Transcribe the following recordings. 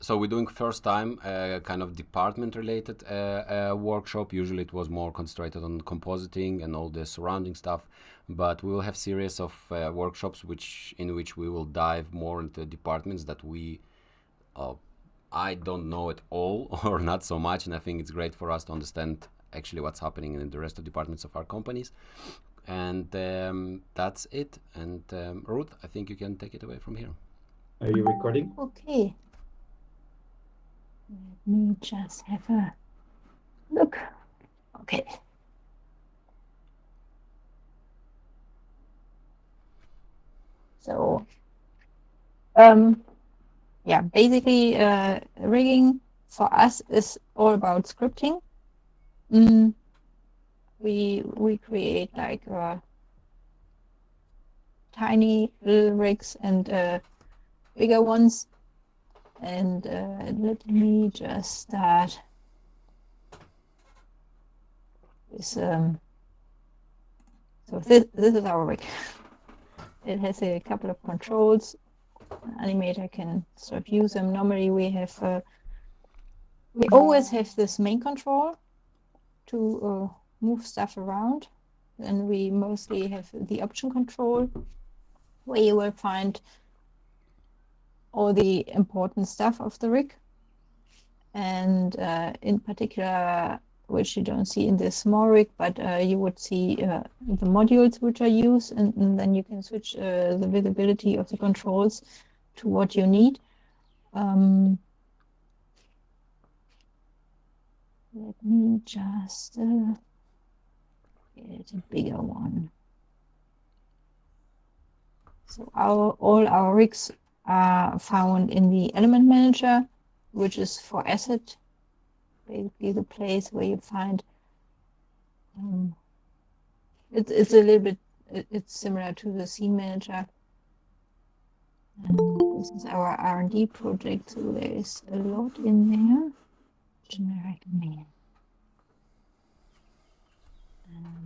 So we're doing first time kind of department related workshop. Usually it was more concentrated on compositing and all the surrounding stuff, but we will have series of workshops in which we will dive more into departments that I don't know at all or not so much, and I think it's great for us to understand actually what's happening in the rest of departments of our companies. And that's it. And Ruth, I think you can take it away from here. Are you recording? Okay. Let me just have a look. Okay. So, yeah, basically, rigging for us is all about scripting. We create like tiny little rigs and bigger ones. And let me just start with so this is our rig. It has a couple of controls. An animator can sort of use them. Normally we always have this main control to move stuff around. Then we mostly have the option control, where you will find all the important stuff of the rig. And in particular, which you don't see in this small rig, but you would see the modules which are used, and then you can switch the visibility of the controls to what you need. Let me just get a bigger one. So all our rigs are found in the element manager, which is for asset, basically the place where you find it's a little bit, it's similar to the scene manager. And this is our R&D project, so there is a lot in there. Generic mail.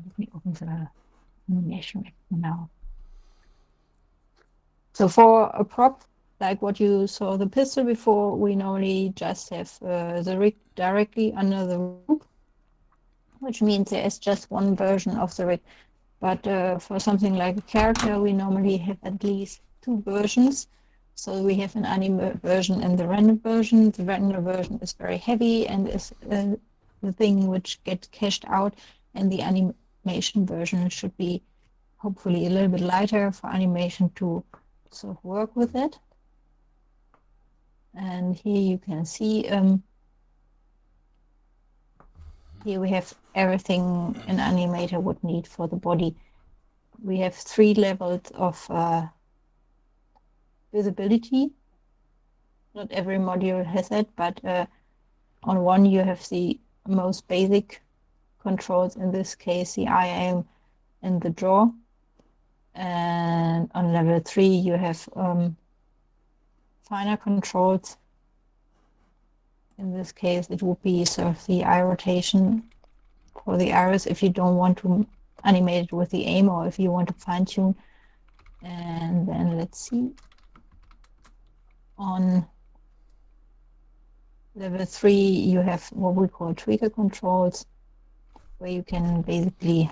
Let me open the animation now. So for a prop, like what you saw the pistol before, we normally just have the rig directly under the roof, which means there is just one version of the rig. But for something like a character, we normally have at least two versions. So we have an anime version and the render version. The render version is very heavy and is the thing which gets cached out, and the animation version should be hopefully a little bit lighter for animation to sort of work with it. And here you can see here we have everything an animator would need for the body. We have 3 levels of visibility. Not every module has it, but on one you have the most basic controls, in this case the eye aim and the jaw. And on level 3 you have finer controls. In this case it would be sort of the eye rotation for the iris if you don't want to animate it with the aim, or if you want to fine tune. And then let's see, on level 3 you have what we call trigger controls, where you can basically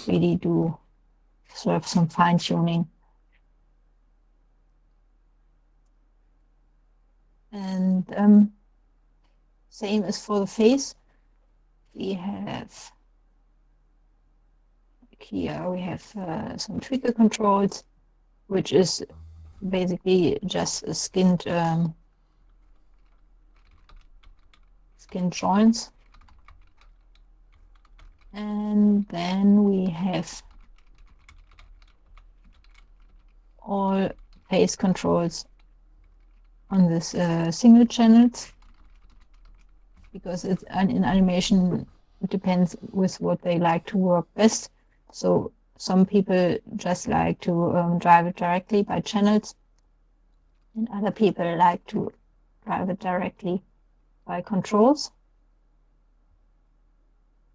really do sort of some fine tuning. And same as for the face. We have here we have some trigger controls, which is basically just a skinned joints. And then we have all face controls on this single channels, because it's in animation it depends with what they like to work best. So some people just like to drive it directly by channels, and other people like to drive it directly by controls,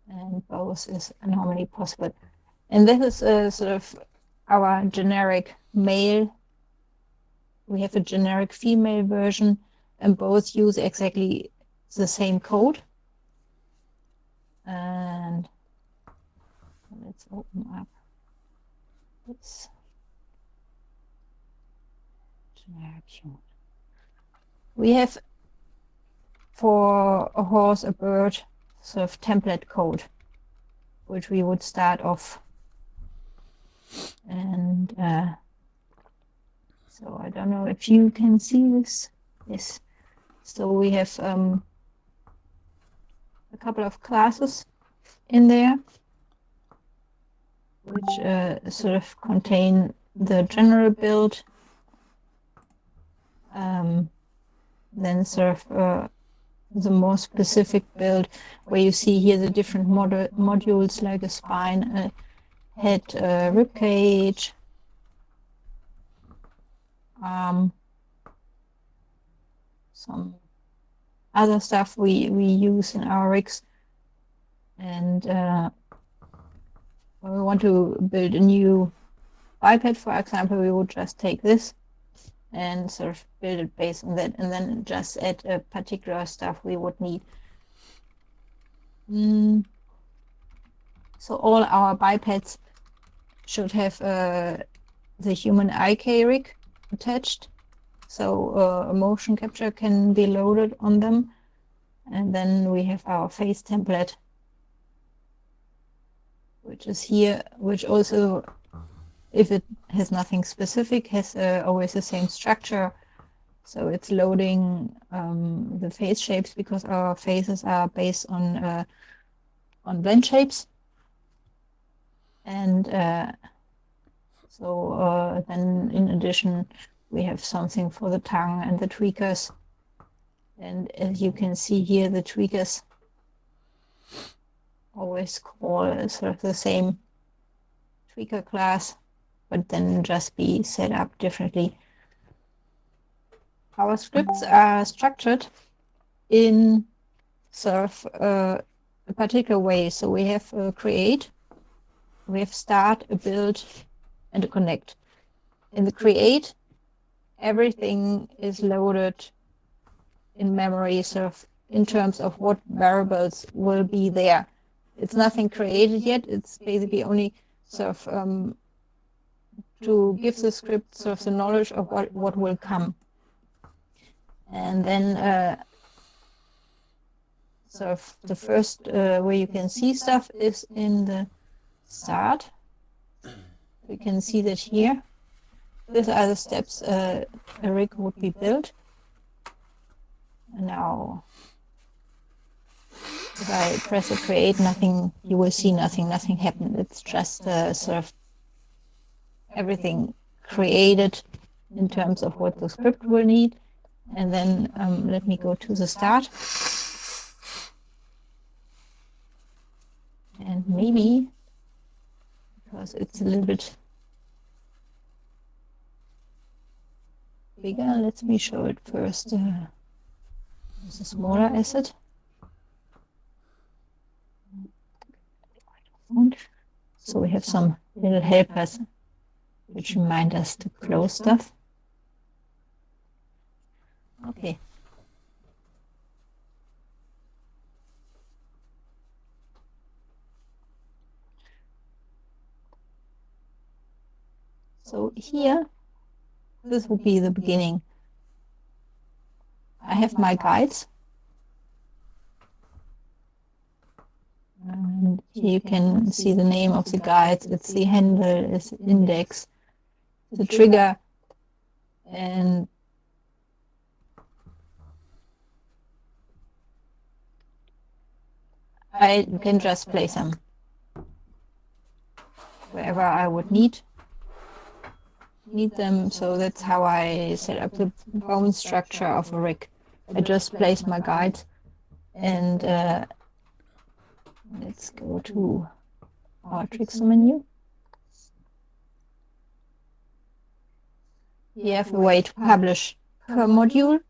and both is normally possible. And this is sort of our generic male. We have a generic female version, and both use exactly the same code. And let's open up this. We have for a horse, a bird, sort of template code, which we would start off. And so I don't know if you can see this. Yes. So we have a couple of classes in there, which sort of contain the general build, then sort of the more specific build, where you see here the different modules like a spine, a head, rib cage, some other stuff we use in our rigs. And when we want to build a new biped, for example, we would just take this and sort of build it based on that, and then just add a particular stuff we would need. So all our bipeds should have the human IK rig attached, so a motion capture can be loaded on them. And then we have our face template, which is here, which also, if it has nothing specific, has always the same structure. So it's loading the face shapes, because our faces are based on blend shapes. And so then in addition, we have something for the tongue and the tweakers. And as you can see here, the tweakers always call sort of the same tweaker class, but then just be set up differently. Our scripts are structured in sort of a particular way. So we have a create, we have start, a build, and a connect. In the create, everything is loaded in memory, sort of in terms of what variables will be there. It's nothing created yet. It's basically only sort of to give the script sort of the knowledge of what will come. And then sort of the first where you can see stuff is in the start. We can see that here. These are the steps a rig would be built. And now, if I press a create, nothing, you will see nothing happen. It's just sort of everything created in terms of what the script will need. And then let me go to the start. And maybe, because it's a little bit bigger, let me show it first. It's a smaller asset. So we have some little helpers which remind us to close stuff. Okay. So here, this will be the beginning. I have my guides. And here you can see the name of the guides. It's the handle, it's the index, the trigger, and I can just place them wherever I would need them. So that's how I set up the bone structure of a rig. I just place my guides, and let's go to our tricks menu. You have a way to publish per module.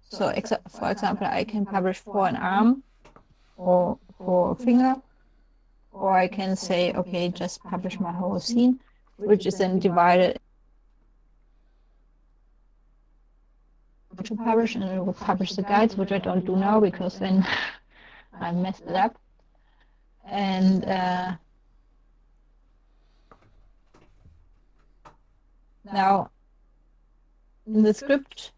So for example, I can publish for an arm or for a finger, or I can say, okay, just publish my whole scene, which is then divided to publish, and it will publish the guides, which I don't do now because then I messed it up. And now in the script,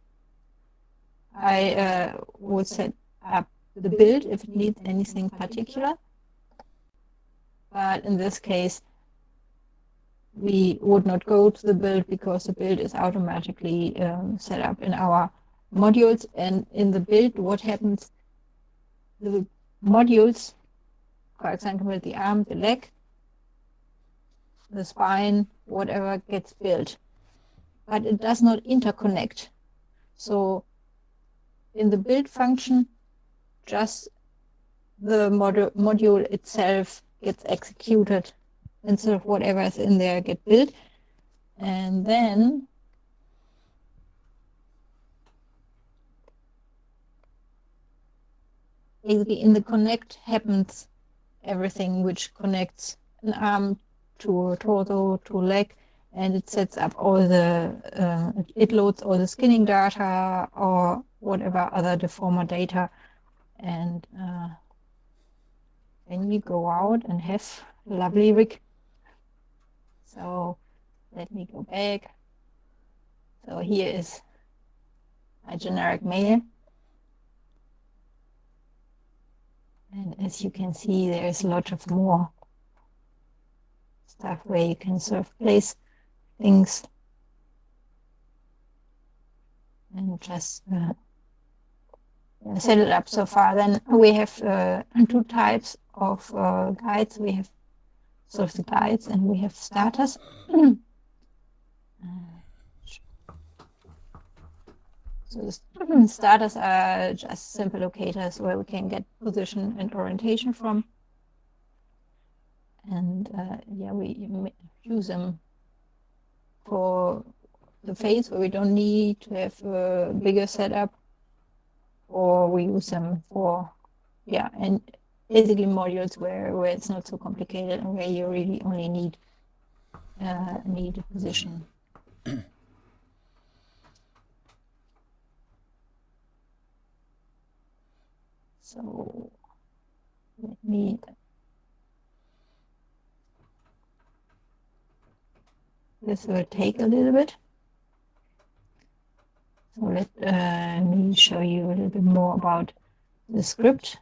I would set up the build if it needs anything particular. But in this case, we would not go to the build because the build is automatically set up in our modules. And in the build, what happens, the modules, for example, the arm, the leg, the spine, whatever gets built, but it does not interconnect. So in the build function, just the module itself gets executed instead of whatever is in there get built. And then basically in the connect happens everything which connects an arm to a torso to a leg, and it sets up all the it loads all the skinning data or whatever other deformer data. And then we go out and have a lovely rig. So let me go back. So here is my generic male. And as you can see, there's a lot of more stuff where you can sort of place things and just set it up so far. Then we have two types of guides. We have sort of the guides and we have starters. So the starters are just simple locators where we can get position and orientation from. And yeah, we use them for the face where we don't need to have a bigger setup, or we use them for, yeah, and basically modules where it's not so complicated and where you really only need a position. So let me this will take a little bit. So let me show you a little bit more about the script.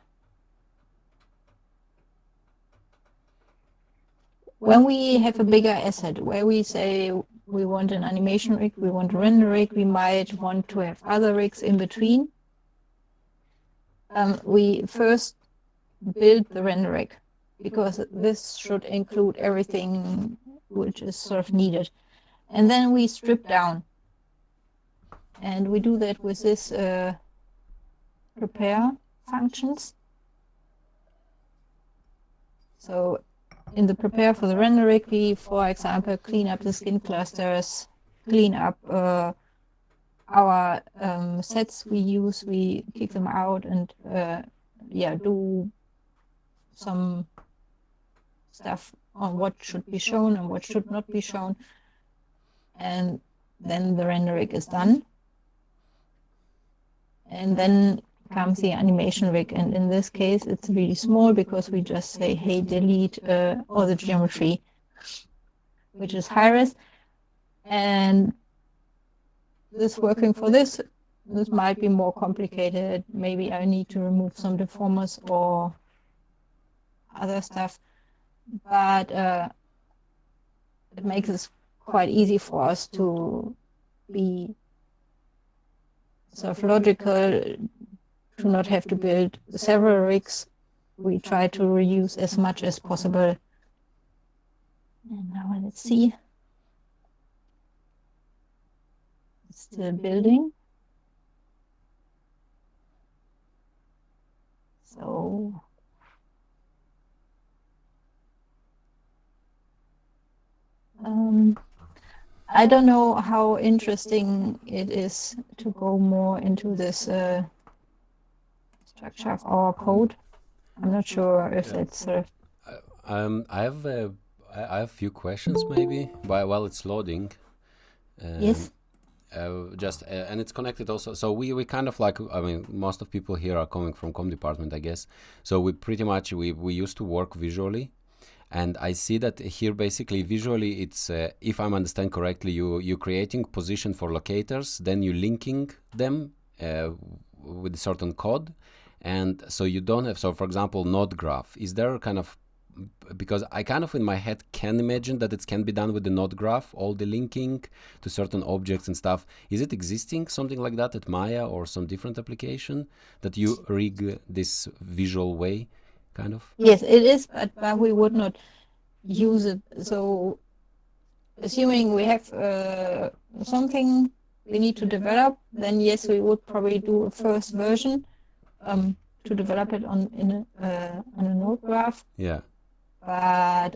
When we have a bigger asset, where we say we want an animation rig, we want a render rig, we might want to have other rigs in between. We first build the render rig because this should include everything which is sort of needed. And then we strip down. And we do that with this prepare functions. So in the prepare for the render rig, we, for example, clean up the skin clusters, clean up our sets we use, we kick them out and yeah, do some stuff on what should be shown and what should not be shown. And then the render rig is done. And then comes the animation rig. And in this case, it's really small because we just say, hey, delete all the geometry, which is high-res. And this working for this might be more complicated. Maybe I need to remove some deformers or other stuff. But it makes it quite easy for us to be sort of logical, to not have to build several rigs. We try to reuse as much as possible. And now let's see. It's still building. So I don't know how interesting it is to go more into this structure of our code. I'm not sure if it's sort of... I have a few questions maybe while it's loading. Yes. just and it's connected also. So we kind of like, I mean, most of people here are coming from com department, I guess. So we pretty much we used to work visually, and I see that here basically visually it's if I'm understand correctly, you creating position for locators, then you linking them with a certain code, and so you don't have, so for example node graph, is there a kind of, because I kind of in my head can imagine that it can be done with the node graph, all the linking to certain objects and stuff. Is it existing something like that at Maya or some different application that you rig this visual way, kind of? Yes, it is, but we would not use it. So assuming we have something we need to develop, then yes, we would probably do a first version to develop it on a node graph. Yeah. But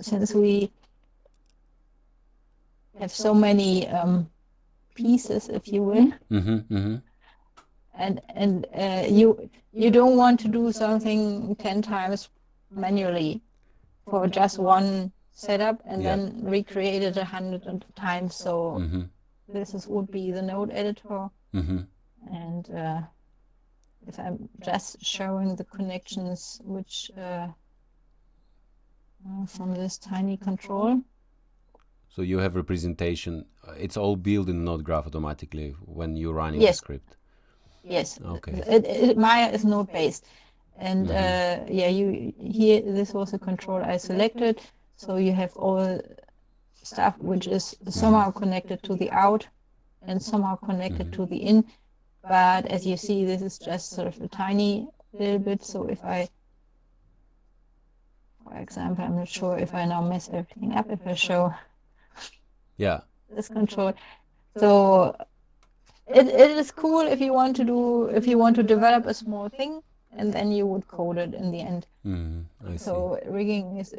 since we have so many pieces, if you will, and you don't want to do something 10 times manually for just one setup and then recreate it 100 times. So this would be the node editor, and if I'm just showing the connections which from this tiny control. So you have representation. It's all built in node graph automatically when you're running the script. Yes. Okay. Maya is node based, and yeah, you here this was a control I selected. So you have all stuff which is somehow connected to the out and somehow connected to the in. But as you see, this is just sort of a tiny little bit. So if I, for example, I'm not sure if I now mess everything up, if I show this control. So it is cool if you want to develop a small thing, and then you would code it in the end. So rigging is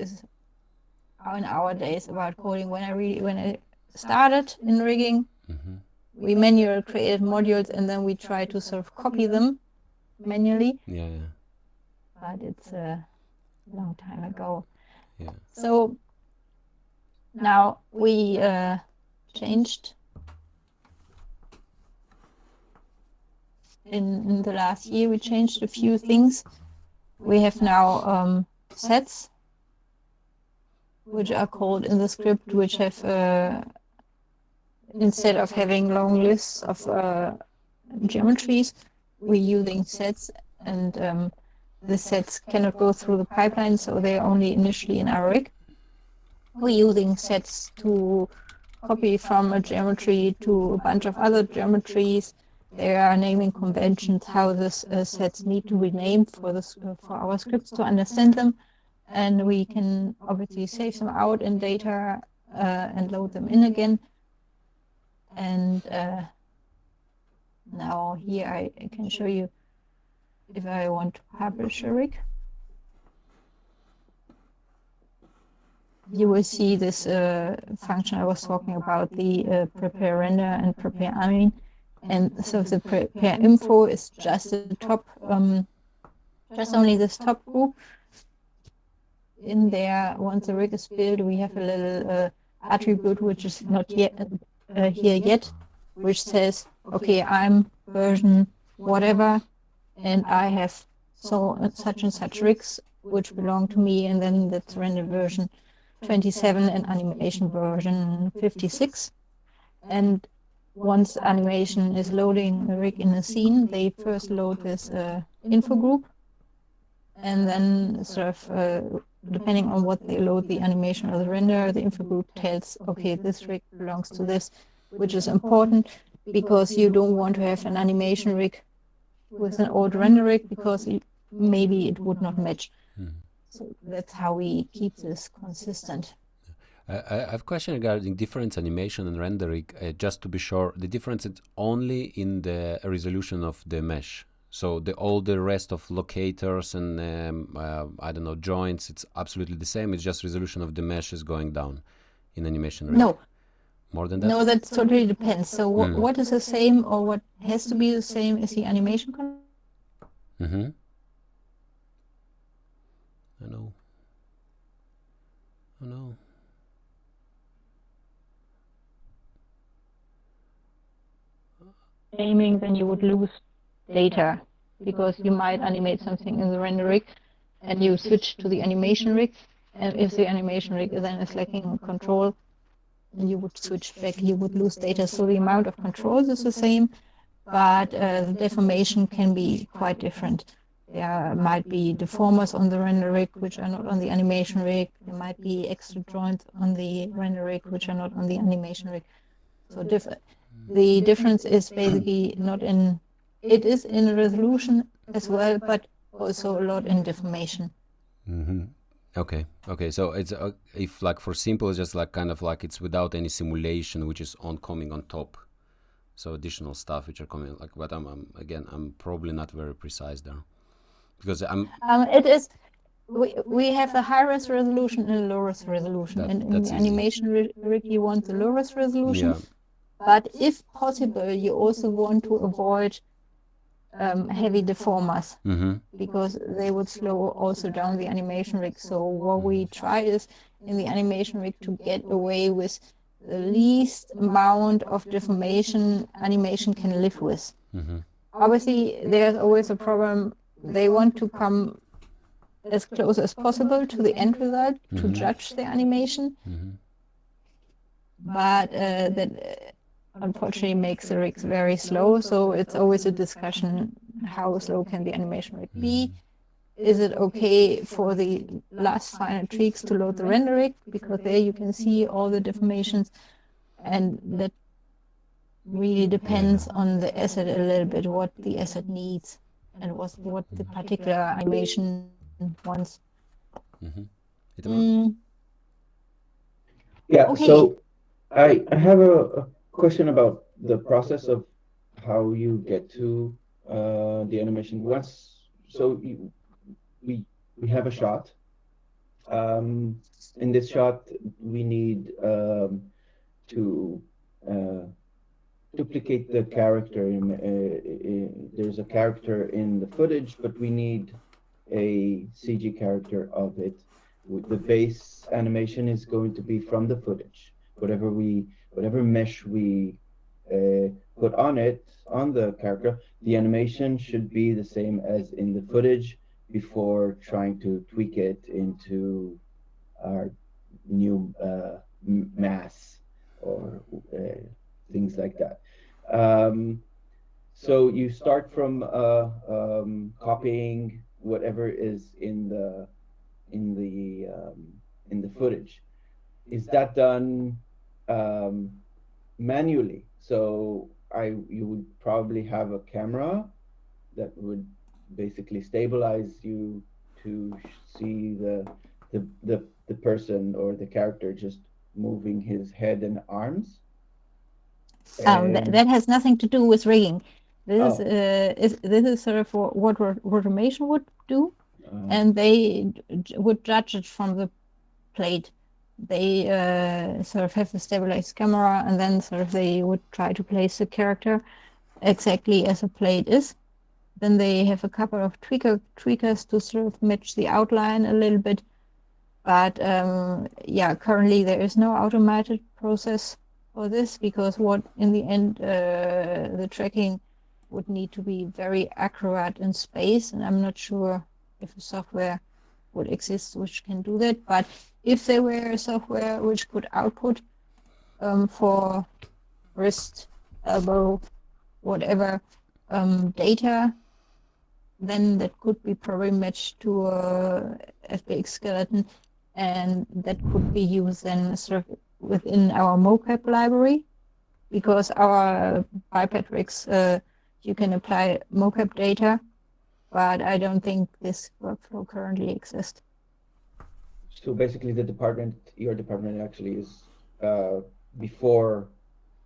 in our days about coding. When I started in rigging, we manually created modules and then we try to sort of copy them manually. But it's a long time ago. So now we changed in the last year. We changed a few things. We have now sets which are called in the script, which have instead of having long lists of geometries, we're using sets, and the sets cannot go through the pipeline, so they're only initially in our rig. We're using sets to copy from a geometry to a bunch of other geometries. There are naming conventions how this sets need to be named for our scripts to understand them, and we can obviously save them out in data and load them in again. And now here I can show you if I want to publish a rig. You will see this function I was talking about, the prepare render and prepare animate. And so the prepare info is just the top, just only this top group. In there, once the rig is built, we have a little attribute which is not yet here yet, which says, okay, I'm version whatever, and I have such and such rigs which belong to me, and then that's render version 27 and animation version 56. And once animation is loading a rig in a scene, they first load this info group, and then sort of depending on what they load, the animation or the render, the info group tells, okay, this rig belongs to this, which is important because you don't want to have an animation rig with an old render rig because maybe it would not match. So that's how we keep this consistent. I have a question regarding difference animation and rendering. Just to be sure, the difference is only in the resolution of the mesh. So all the rest of locators and I don't know, joints, it's absolutely the same. It's just resolution of the mesh is going down in animation rig. No. More than that? No, that totally depends. So what is the same or what has to be the same is the animation control. I know. Oh no. aiming, then you would lose data, because you might animate something in the render rig and you switch to the animation rig, and if the animation rig then is lacking control, and you would switch back, you would lose data. So the amount of controls is the same, but the deformation can be quite different. There might be deformers on the render rig which are not on the animation rig. There might be extra joints on the render rig which are not on the animation rig. So the difference is basically not in, it is in resolution as well, but also a lot in deformation. Mm-hmm. Okay. So it's if like for simple, it's just like kind of like it's without any simulation, which is coming on top. So additional stuff which are coming like, but I'm probably not very precise there, because it is. We have a high-res resolution and a low-res resolution, and in the animation rig you want the low-res resolution. Yeah. But if possible, you also want to avoid heavy deformers, because they would slow also down the animation rig. So what we try is in the animation rig to get away with the least amount of deformation animation can live with. Obviously, there's always a problem. They want to come as close as possible to the end result to judge the animation, but that unfortunately makes the rigs very slow. So it's always a discussion: how slow can the animation rig be? Is it okay for the last final tweaks to load the render rig, because there you can see all the deformations, and that really depends on the asset a little bit, what the asset needs and what the particular animation wants. Yeah, Okay. so I have a question about the process of how you get to the animation. We have a shot. In this shot, we need to duplicate the character. There's a character in the footage, but we need a CG character of it. The base animation is going to be from the footage. Whatever mesh we put on it, on the character, the animation should be the same as in the footage before trying to tweak it into our new mass or things like that. So you start from copying whatever is in the footage. Is that done manually? So you would probably have a camera that would basically stabilize you to see the person or the character just moving his head and arms. That has nothing to do with rigging. This is sort of what automation would do, and they would judge it from the plate. They sort of have the stabilized camera, and then sort of they would try to place the character exactly as a plate is. Then they have a couple of tweakers to sort of match the outline a little bit. But yeah, currently there is no automated process for this, because what in the end the tracking would need to be very accurate in space, and I'm not sure if a software would exist which can do that. But if there were a software which could output for wrist, elbow, whatever data, then that could be probably matched to a FBX skeleton, and that could be used then sort of within our mocap library, because our biped rigs, you can apply mocap data, but I don't think this workflow currently exists. So basically your department actually is before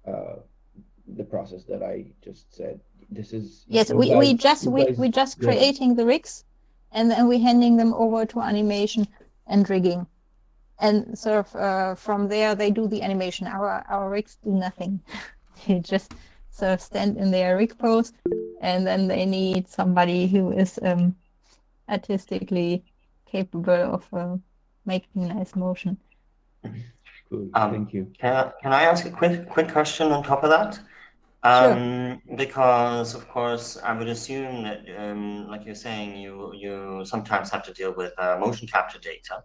the process that I just said. This is yes, we just creating the rigs, and then we handing them over to animation and rigging, and sort of from there they do the animation. Our rigs do nothing. They just sort of stand in their rig pose, and then they need somebody who is artistically capable of making nice motion. Cool. Thank you. Can I ask a quick question on top of that? Sure. Because of course I would assume that, like you're saying, you sometimes have to deal with motion capture data.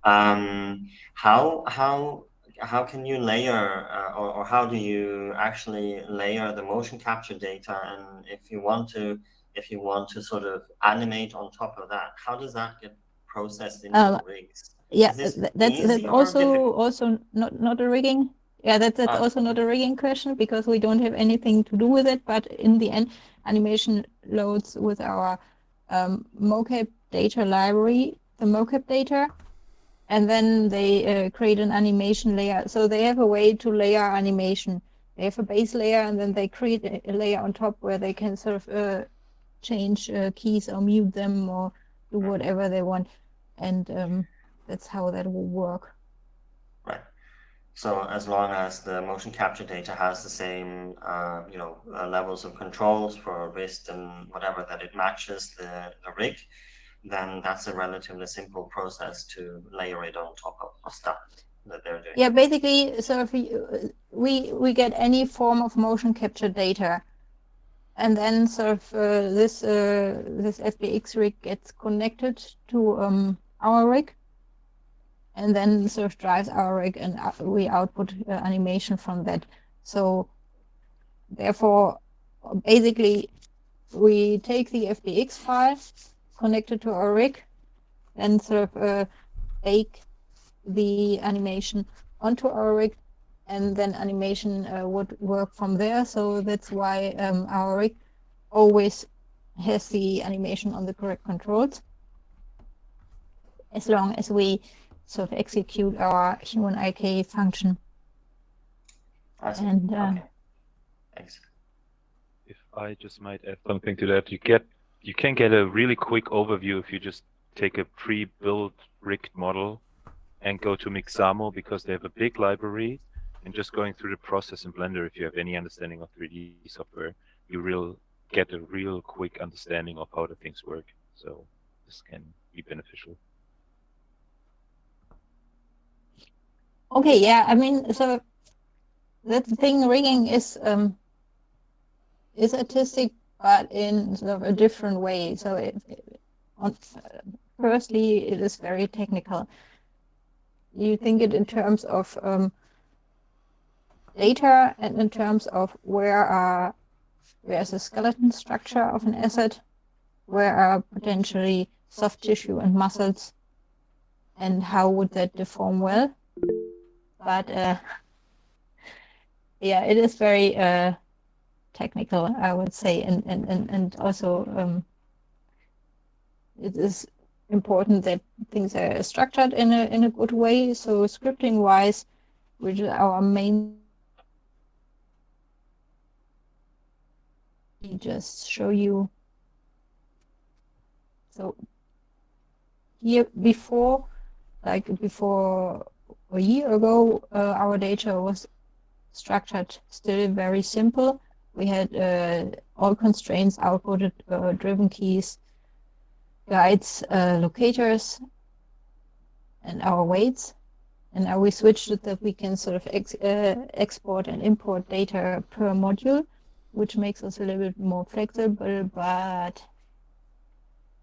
How can you layer, or how do you actually layer the motion capture data? And if you want to sort of animate on top of that, how does that get processed into the rigs? Yeah, Is this that's easy or difficult? also not a rigging. Yeah, that's also not a rigging question because we don't have anything to do with it. But in the end, animation loads with our mocap data library, the mocap data, and then they create an animation layer. So they have a way to layer animation. They have a base layer, and then they create a layer on top where they can sort of change keys or mute them or do whatever they want. And that's how that will work. Right. So as long as the motion capture data has the same, levels of controls for wrist and whatever, that it matches the rig, then that's a relatively simple process to layer it on top of stuff that they're doing. Yeah, basically, so if we get any form of motion capture data, and then sort of this FBX rig gets connected to our rig, and then sort of drives our rig, and we output animation from that. So therefore, basically, we take the FBX file, connect it to our rig, and sort of bake the animation onto our rig, and then animation would work from there. So that's why our rig always has the animation on the correct controls, as long as we sort of execute our human IK function. I see. And Okay. Thanks. If I just might add something to that, you can get a really quick overview if you just take a pre-built rigged model and go to Mixamo, because they have a big library, and just going through the process in Blender, if you have any understanding of 3D software, you get a real quick understanding of how the things work. So this can be beneficial. okay, yeah, I mean, so that thing, rigging is artistic, but in sort of a different way. So firstly, it is very technical. You think it in terms of data and in terms of where's the skeleton structure of an asset, where are potentially soft tissue and muscles, and how would that deform well. But yeah, it is very technical, I would say, and also it is important that things are structured in a good way. So scripting wise, which is our main, just show you. So here before a year ago, our data was structured still very simple. We had all constraints outputted, driven keys, guides, locators, and our weights. And now we switched it that we can sort of export and import data per module, which makes us a little bit more flexible. But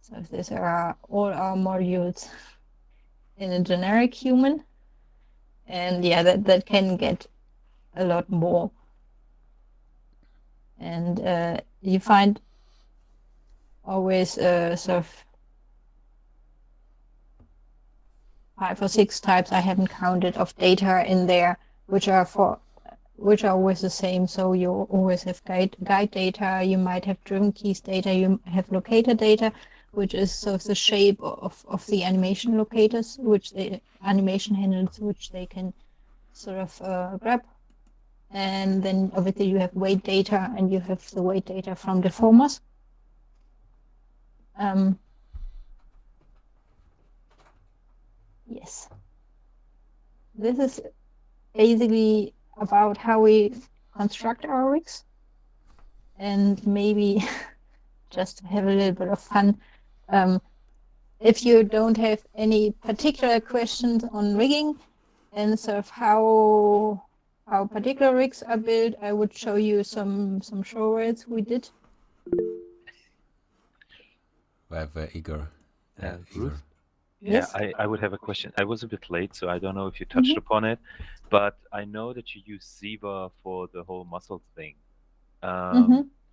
so if these are all our modules in a generic human, and yeah, that can get a lot more. And you find always sort of 5 or 6 types, I haven't counted, of data in there, which are always the same. So you always have guide data, you might have driven keys data, you have locator data, which is sort of the shape of the animation locators, which the animation handles, which they can sort of grab. And then obviously you have weight data, and you have the weight data from deformers. Yes. This is basically about how we construct our rigs, and maybe just to have a little bit of fun, if you don't have any particular questions on rigging and sort of how how particular rigs are built, I would show you some show rails we did. We have Igor. Ruth? Yes. Yeah, I would have a question. I was a bit late, so I don't know if you touched upon it, but I know that you use Ziva for the whole muscle thing.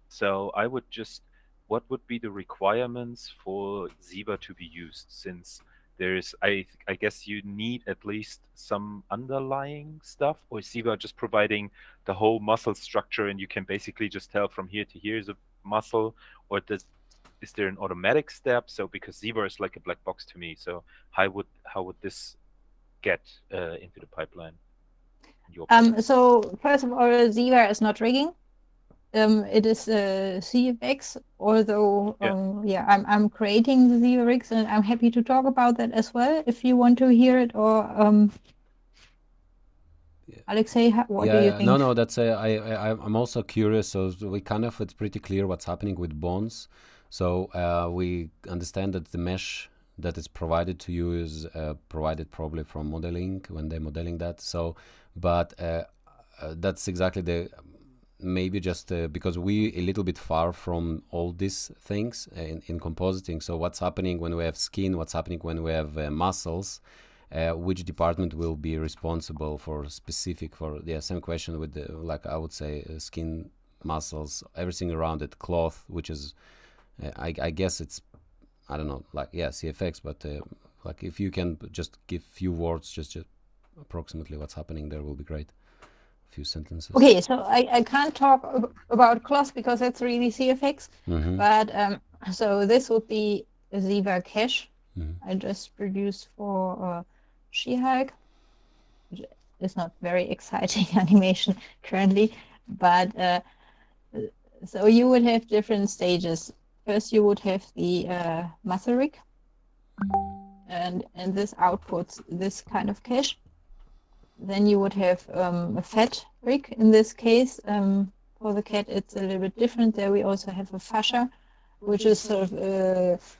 So I would just, what would be the requirements for Ziva to be used? Since there's, I guess you need at least some underlying stuff, or is Ziva just providing the whole muscle structure and you can basically just tell from here to here is a muscle, or is there an automatic step? So because Ziva is like a black box to me, so how would this get into the pipeline? So first of all, Ziva is not rigging. It is VFX, although I'm creating the Ziva rigs, and I'm happy to talk about that as well if you want to hear it, or Alexei, what do you think? No, that's I'm also curious. So we it's pretty clear what's happening with bones. So we understand that the mesh that is provided to you is provided probably from modeling when they're modeling that. So, but that's exactly the maybe just because we a little bit far from all these things in compositing. So what's happening when we have skin? What's happening when we have muscles? Which department will be responsible for specific for same question with the like I would say skin, muscles, everything around it, cloth, which is I guess it's I don't know like CFX, but like if you can just give few words, just approximately what's happening there will be great. A few sentences. Okay, so I can't talk about cloth because that's really CFX, but so this would be a Ziva cache I just produced for She-Hulk. It's not very exciting animation currently, but so you would have different stages. First, you would have the muscle rig, and this outputs this kind of cache. Then you would have a fat rig. In this case, for the cat, it's a little bit different. There we also have a fascia, which is sort of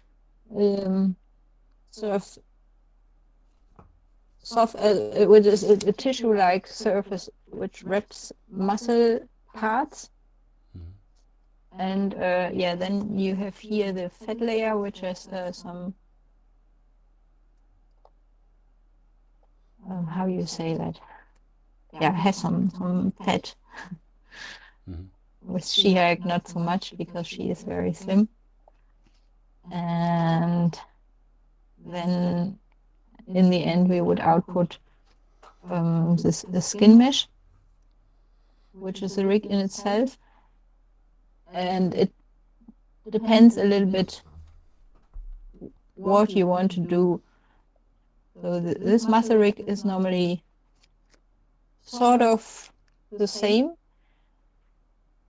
soft, which is a tissue-like surface which wraps muscle parts. And then you have here the fat layer, which has some how you say that? Has some fat. With She-Hulk, not so much because she is very slim. And then in the end, we would output the skin mesh, which is a rig in itself. And it depends a little bit what you want to do. So this muscle rig is normally sort of the same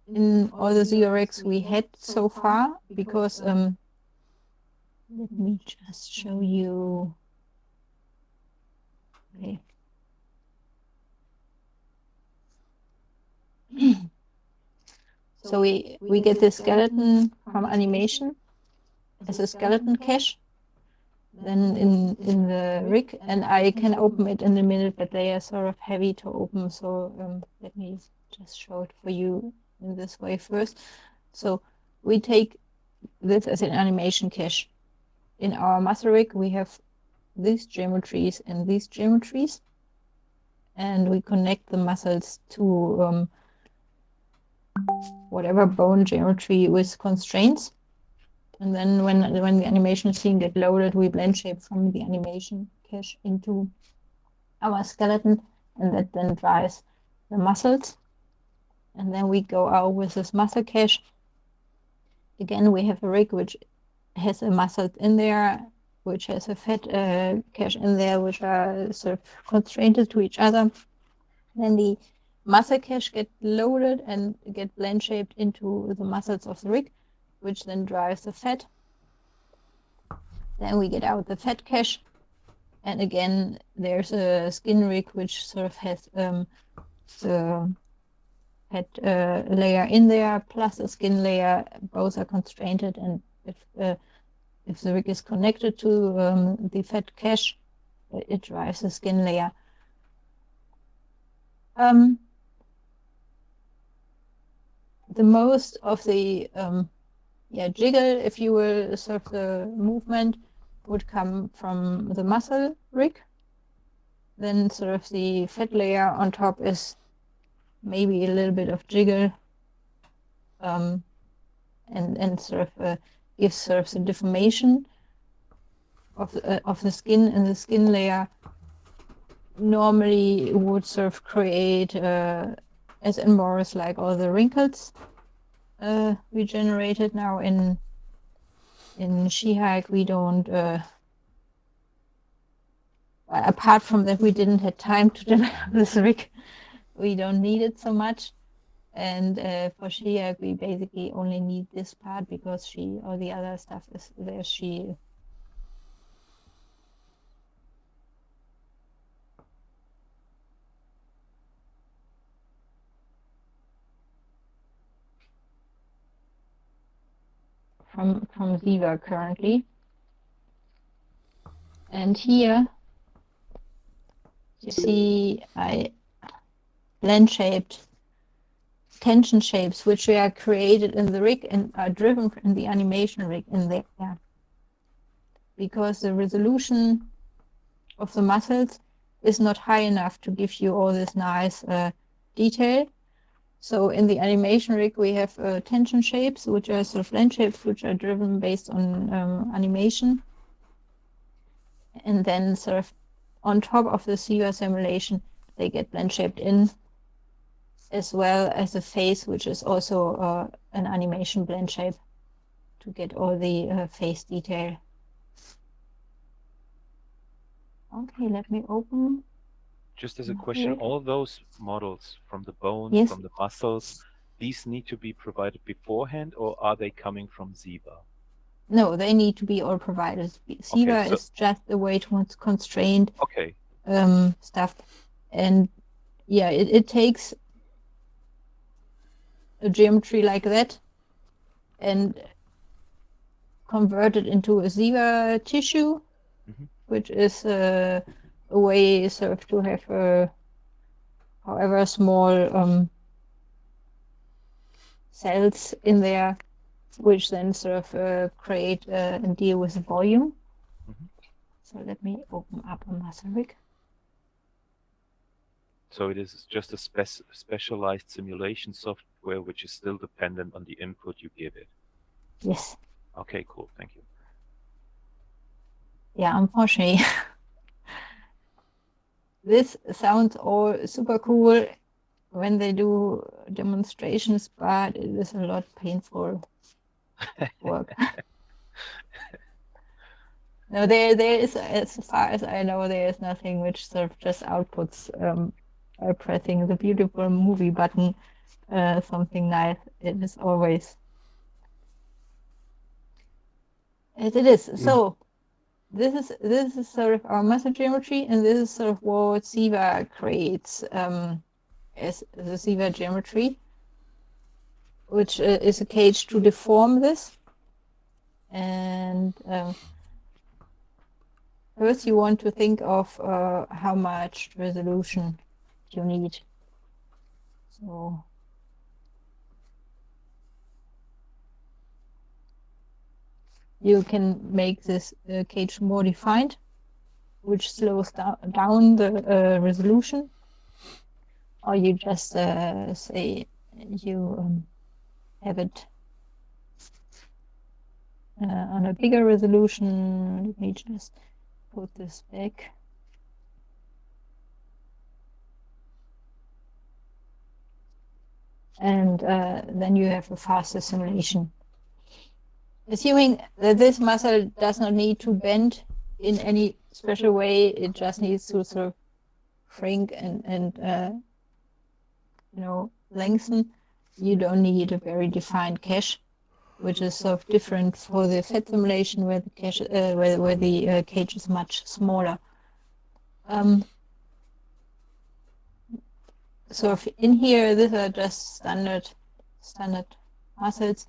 in all the Ziva rigs we had so far, because let me just show you. Okay. So we get the skeleton from animation as a skeleton cache, then in the rig, and I can open it in a minute, but they are sort of heavy to open. So let me just show it for you in this way first. So we take this as an animation cache. In our muscle rig, we have these geometries and these geometries, and we connect the muscles to whatever bone geometry with constraints. And then when the animation scene get loaded, we blend shape from the animation cache into our skeleton, and that then drives the muscles. And then we go out with this muscle cache. Again, we have a rig which has a muscle in there, which has a fat cache in there, which are sort of constrained to each other. Then the muscle cache get loaded and get blend shaped into the muscles of the rig, which then drives the fat. Then we get out the fat cache, and again there's a skin rig which sort of has the fat layer in there plus a skin layer. Both are constrained, and if the rig is connected to the fat cache, it drives the skin layer. the most of the jiggle, if you will, sort of the movement would come from the muscle rig. Then sort of the fat layer on top is maybe a little bit of jiggle, and sort of gives sort of the deformation of the skin, and the skin layer normally would sort of create, as in Morris, like all the wrinkles we generated. Now in She-Hulk we don't, apart from that we didn't have time to develop this rig, we don't need it so much. And for She-Hulk we basically only need this part because all the other stuff is there. She from Ziva currently. And here you see I blend shaped tension shapes which are created in the rig and are driven in the animation rig in there, because the resolution of the muscles is not high enough to give you all this nice detail. So in the animation rig we have tension shapes, which are sort of blend shapes which are driven based on animation, and then sort of on top of the Ziva simulation they get blend shaped in, as well as a face which is also an animation blend shape to get all the face detail. Okay, let me open. Just as a question, Okay. all those models from the bones, Yes. from the muscles, these need to be provided beforehand, or are they coming from Ziva? No, they need to be all provided. Ziva so- is just a way to constrain Okay, stuff. And yeah, it takes a geometry like that and convert it into a Ziva tissue, Mhm. which is a way sort of to have a however small cells in there, which then sort of create and deal with the volume. Mhm. So let me open up a muscle rig. So it is just a specialized simulation software which is still dependent on the input you give it. Yes. Okay, cool. Thank you. Yeah, unfortunately. This sounds all super cool when they do demonstrations, but it is a lot painful work. No, there is, as far as I know, there is nothing which sort of just outputs by pressing the beautiful movie button, something nice. It is always as it is. So this is sort of our muscle geometry, and this is sort of what Ziva creates as the Ziva geometry, which is a cage to deform this. And first you want to think of how much resolution you need. So you can make this cage more defined, which slows down the resolution, or you just say you have it on a bigger resolution. Let me just put this back. And then you have a faster simulation. Assuming that this muscle does not need to bend in any special way, it just needs to sort of shrink and lengthen. You don't need a very defined cache, which is sort of different for the fat simulation, where the cache, where the cage is much smaller. So in here, these are just standard muscles,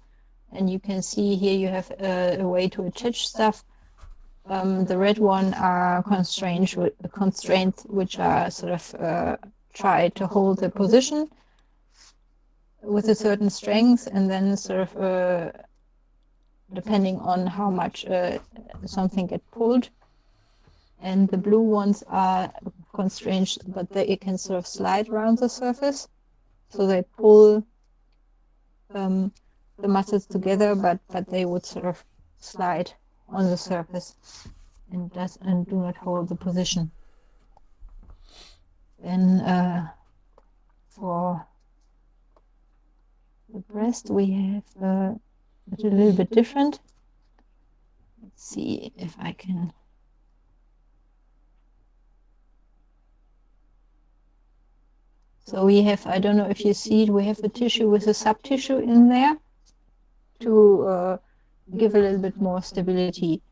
and you can see here you have a way to attach stuff. The red one are constraints which are sort of try to hold the position. with a certain strength, and then sort of depending on how much something get pulled. And the blue ones are constrained, but they can sort of slide around the surface, so they pull the muscles together, but they would sort of slide on the surface and do not hold the position. Then for the breast, we have it's a little bit different. Let's see if I can. So we have, I don't know if you see it, we have a tissue with a subtissue in there to give a little bit more stability.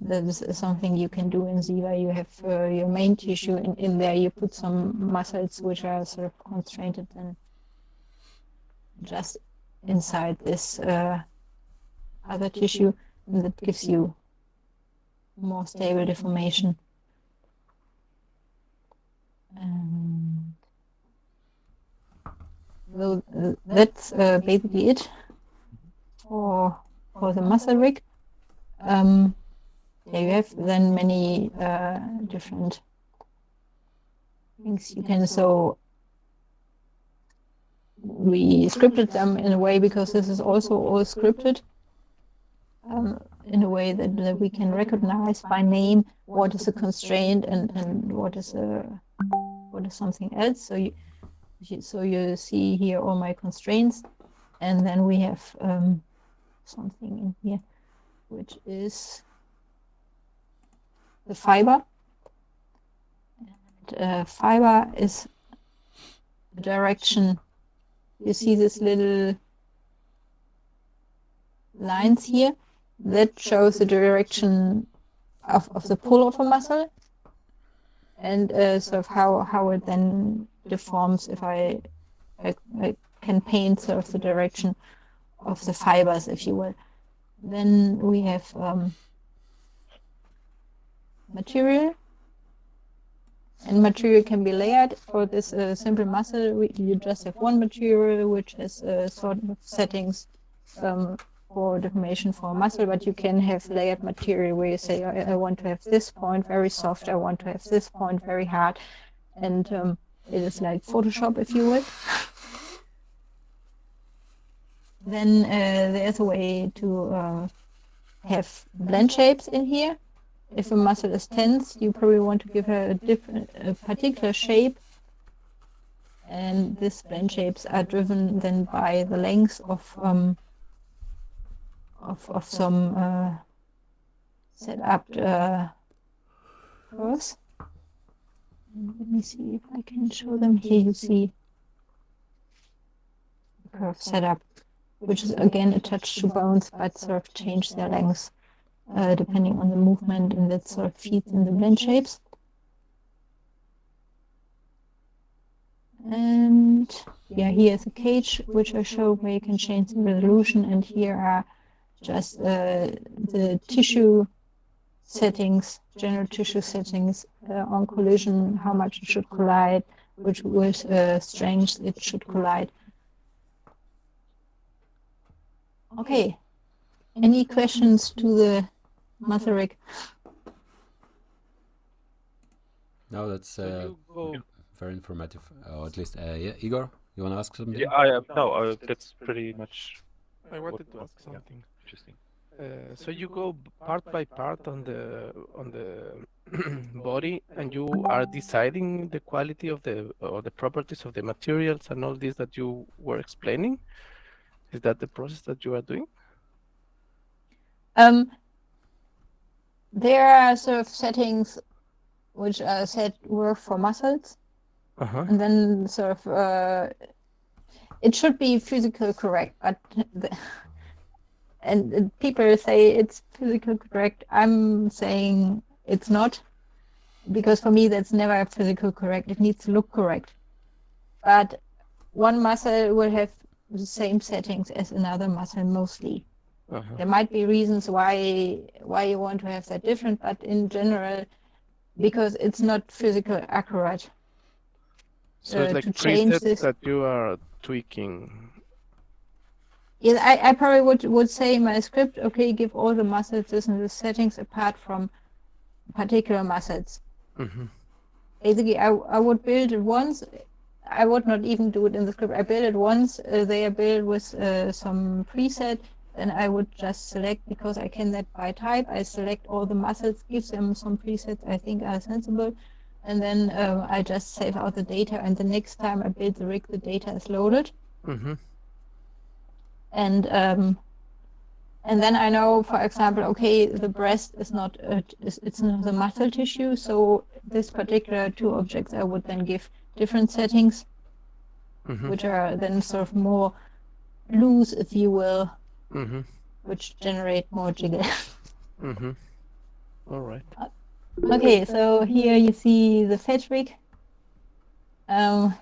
That is something you can do in Ziva. You have your main tissue in there, you put some muscles which are sort of constrained and just inside this other tissue, and that gives you more stable deformation. So that's basically it for the muscle rig. Yeah, you have then many different things you can. So we scripted them in a way, because this is also all scripted in a way that we can recognize by name what is a constraint and what is something else. So you see here all my constraints, and then we have something in here which is the fiber. And fiber is the direction. You see these little lines here that shows the direction of the pull of a muscle, and sort of how it then deforms if I can paint sort of the direction of the fibers, if you will. Then we have material, and material can be layered. For this simple muscle, you just have one material which has sort of settings for deformation for a muscle, but you can have layered material where you say, I want to have this point very soft, I want to have this point very hard, and it is like Photoshop, if you will. Then there's a way to have blend shapes in here. If a muscle is tense, you probably want to give her a particular shape, and these blend shapes are driven then by the length of some set up curves. Let me see if I can show them here. You see the curve setup, which is again attached to bones, but sort of change their length depending on the movement, and that sort of feeds in the blend shapes. And yeah, here's a cage which I show where you can change the resolution, and here are just the tissue settings, general tissue settings on collision, how much it should collide, with strength it should collide. Okay, any questions to the muscle rig? No, that's very informative, or at least, yeah, Igor, you want to ask something? Yeah, no, that's pretty much. I wanted to ask something. Interesting. So you go part by part on the body, and you are deciding the quality of the properties of the materials and all this that you were explaining. Is that the process that you are doing? There are sort of settings which are set work for muscles, and then sort of it should be physical correct, but and people say it's physical correct. I'm saying it's not, because for me that's never physical correct. It needs to look correct. But one muscle will have the same settings as another muscle mostly. There might be reasons why you want to have that different, but in general, because it's not physical accurate. So it's like to change presets this. that you are tweaking Yeah, I probably would say in my script, okay, give all the muscles this and the settings apart from particular muscles. Mm-hmm. Basically, I would build it once. I would not even do it in the script. I build it once. They are built with some preset. Then I would just select, because I can that by type. I select all the muscles, give them some presets I think are sensible, and then I just save out the data. And the next time I build the rig, the data is loaded. Mm-hmm. And then I know, for example, okay, the breast is not it's not the muscle tissue, so this particular two objects I would then give different settings, Mm-hmm. which are then sort of more loose, if you will, Mm-hmm. which generate more jiggle. Mm-hmm. All right. Okay, so here you see the fed rig. And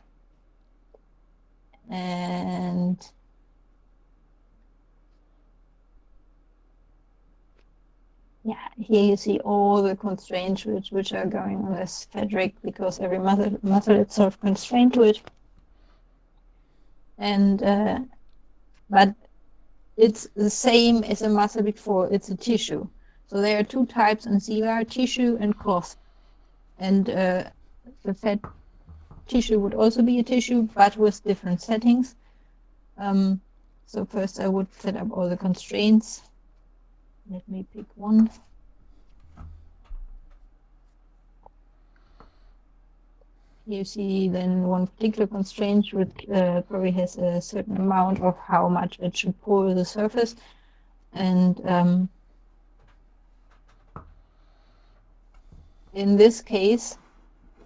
yeah, here you see all the constraints which are going on this fed rig, because every muscle is sort of constrained to it. And but it's the same as a muscle before, it's a tissue. So there are two types in CVAR, tissue and cloth. And the fed tissue would also be a tissue, but with different settings. So first I would set up all the constraints. Let me pick one. You see then one particular constraint which probably has a certain amount of how much it should pull the surface. And in this case,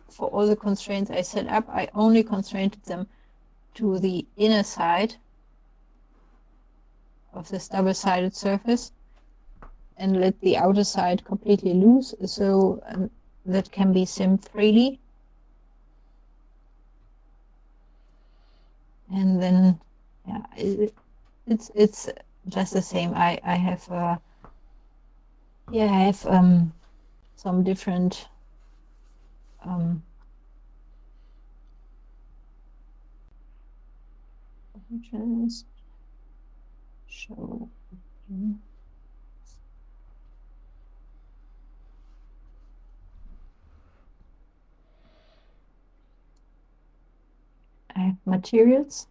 for all the constraints I set up, I only constrained them to the inner side of this double-sided surface and let the outer side completely loose, so that can be simmed freely. And then, yeah, it's just the same. I have some different just show you. I have materials.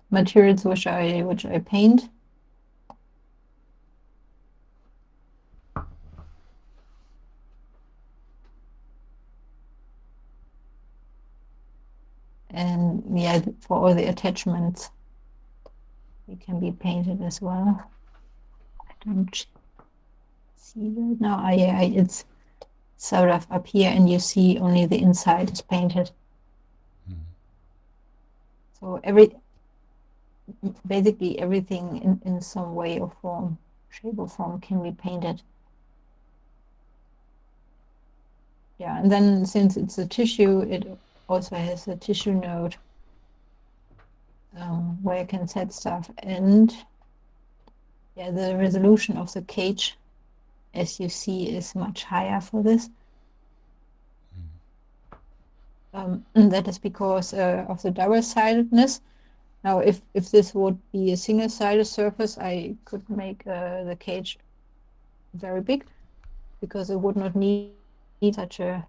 Materials which I paint. And yeah, for all the attachments, they can be painted as well. I don't see that now. Yeah, it's sort of up here, and you see only the inside is painted. So basically everything in some way or form, shape or form, can be painted. Yeah, and then since it's a tissue, it also has a tissue node where you can set stuff. And yeah, the resolution of the cage, as you see, is much higher for this. And that is because of the double-sidedness. Now, if this would be a single-sided surface, I could make the cage very big, because it would not need such a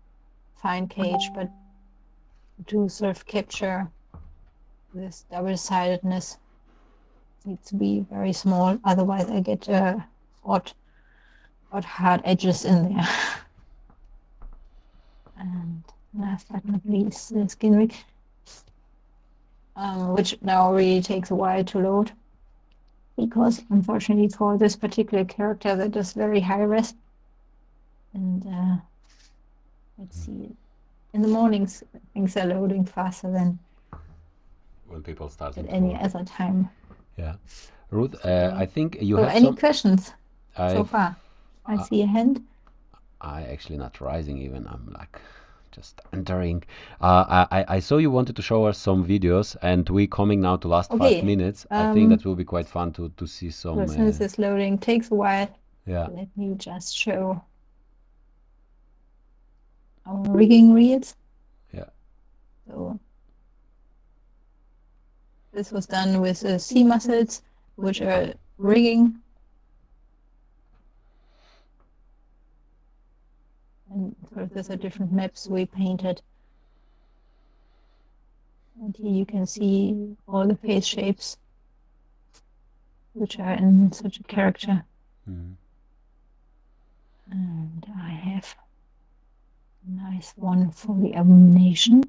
fine cage, but to sort of capture this double-sidedness, it needs to be very small. Otherwise, I get odd hard edges in there. And last but not least, the skin rig, which now really takes a while to load, because unfortunately for this particular character, that is very high res. And let's see, in the mornings things are loading faster than when people start at any other time. Yeah, Ruth, I think you So have any some. questions so I've- far? I see a hand. I actually not rising even. I'm like just entering. I saw you wanted to show us some videos, and we coming now to last Okay, 5 minutes. I think that will be quite fun to see some. Well, since this loading takes a while, Yeah. let me just show. our rigging reels. Yeah. So this was done with C muscles, which are rigging. And sort of these are different maps we painted. And here you can see all the face shapes which are in such a character. Mhm. And I have a nice one for the abomination.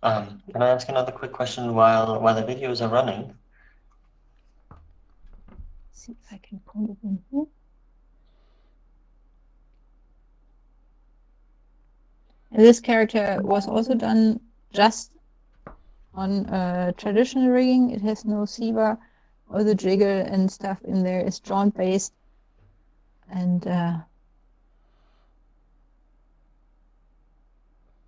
Can I ask another quick question while the videos are running? See if I can pull it in here. And this character was also done just on traditional rigging. It has no Siva. All the jiggle and stuff in there is drawn based. And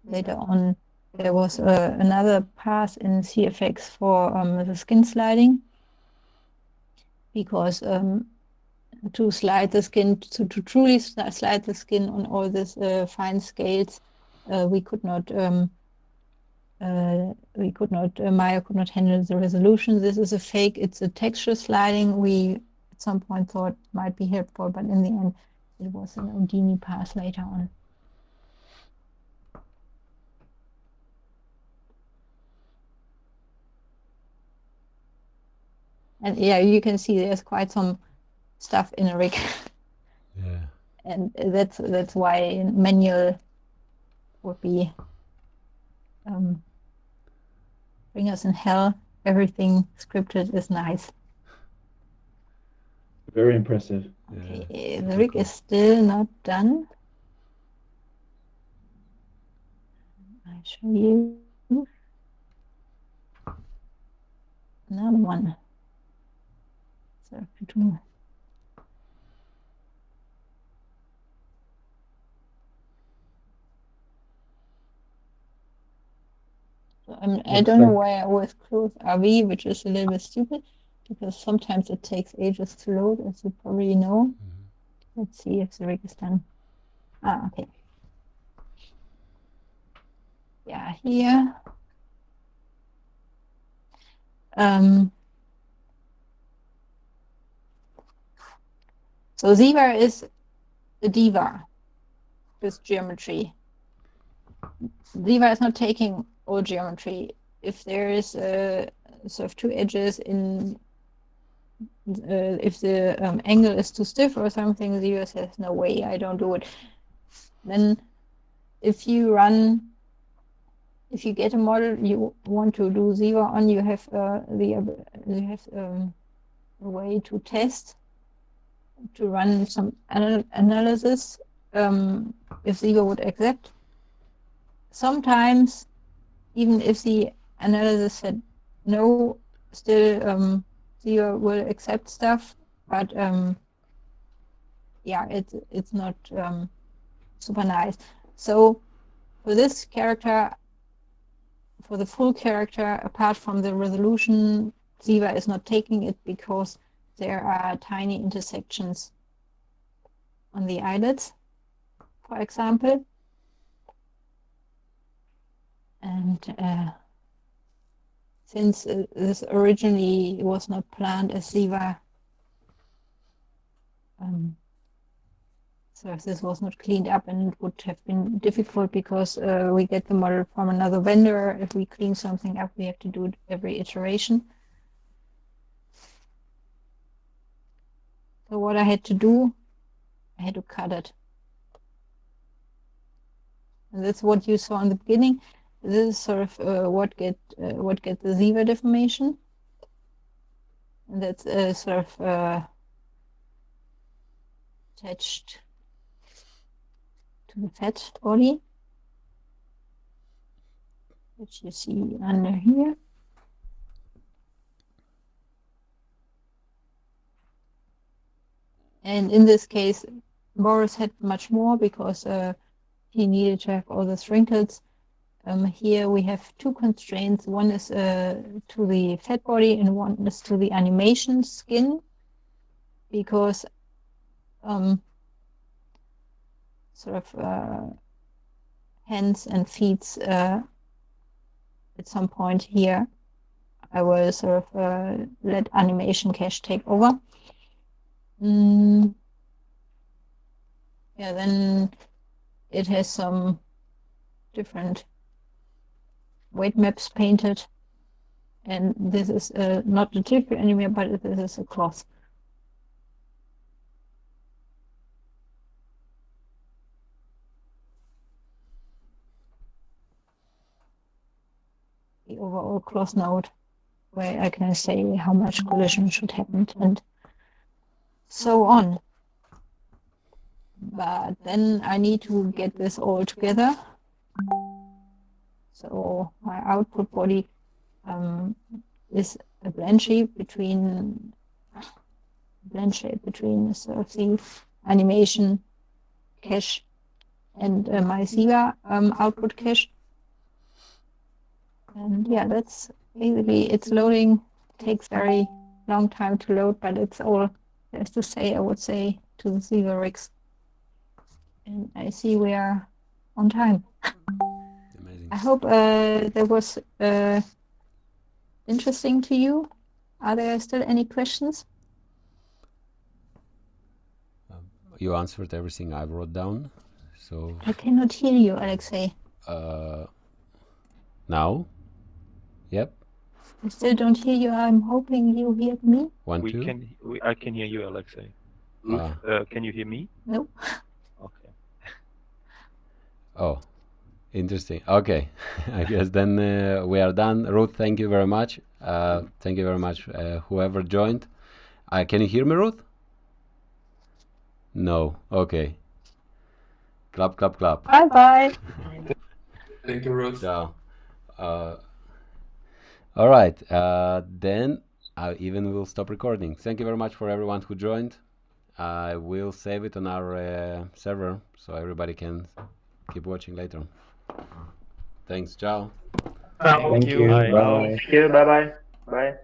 later on, there was another pass in VFX for the skin sliding, because to slide the skin, to truly slide the skin on all these fine scales, we could not. Maya could not handle the resolution. This is a fake. It's a texture sliding. We at some point thought might be helpful, but in the end, it was an Houdini pass later on. And yeah, you can see there's quite some stuff in a rig. Yeah. And that's why manual would be bring us in hell. Everything scripted is nice. Very impressive. Okay, Yeah, the super rig cool. is still not done. I'll show you another one. So between I don't know why I always close RV, which is a little bit stupid, because sometimes it takes ages to load, as you probably know. Let's see if the rig is done. Ah, okay. Yeah, here. So Ziva is a diva with geometry. Ziva is not taking all geometry. If there is sort of two edges in, if the angle is too stiff or something, Ziva says, no way, I don't do it. Then if you get a model you want to do Ziva on, you have a way to test, to run some analysis if Ziva would accept. Sometimes, even if the analysis said no, still Ziva will accept stuff, but yeah, it's not super nice. So for this character, for the full character, apart from the resolution, Ziva is not taking it because there are tiny intersections on the eyelids, for example. And since this originally was not planned as Ziva, so if this was not cleaned up, and it would have been difficult because we get the model from another vendor. If we clean something up, we have to do it every iteration. So what I had to do, I had to cut it. And that's what you saw in the beginning. This is sort of what get the Ziva deformation. And that's sort of attached to the fat body, which you see under here. And in this case, Boris had much more because he needed to have all the wrinkles. Here we have two constraints. One is to the fat body and one is to the animation skin, because sort of hands and feet at some point here. I will sort of let animation cache take over. Yeah, then it has some different weight maps painted, and this is not the typical anime, but this is a cloth. The overall cloth node, where I can say how much collision should happen and so on. But then I need to get this all together. So my output body is a blend shape between sort of the animation cache and my Ziva output cache. And yeah, that's basically, it's loading. Takes very long time to load, but it's all there's to say, I would say, to the Ziva rigs. And I see we are on time. Amazing. I hope that was interesting to you. Are there still any questions? You answered everything I wrote down. So I cannot hear you, Alexei. now, yep. I still don't hear you. I'm hoping you hear me. I can hear you, Alexei. Ruth, can you hear me? No. Okay. Oh, interesting. Okay, I guess then we are done. Ruth, thank you very much. Thank you very much, whoever joined. Can you hear me, Ruth? No. Okay. Clap, clap, clap. Bye bye. Thank you, Ruth. Ciao. All right. Then I even will stop recording. Thank you very much for everyone who joined. I will save it on our server so everybody can keep watching later. Thanks. Ciao. Thank you. Bye. Bye. Thank you. Bye bye. Bye.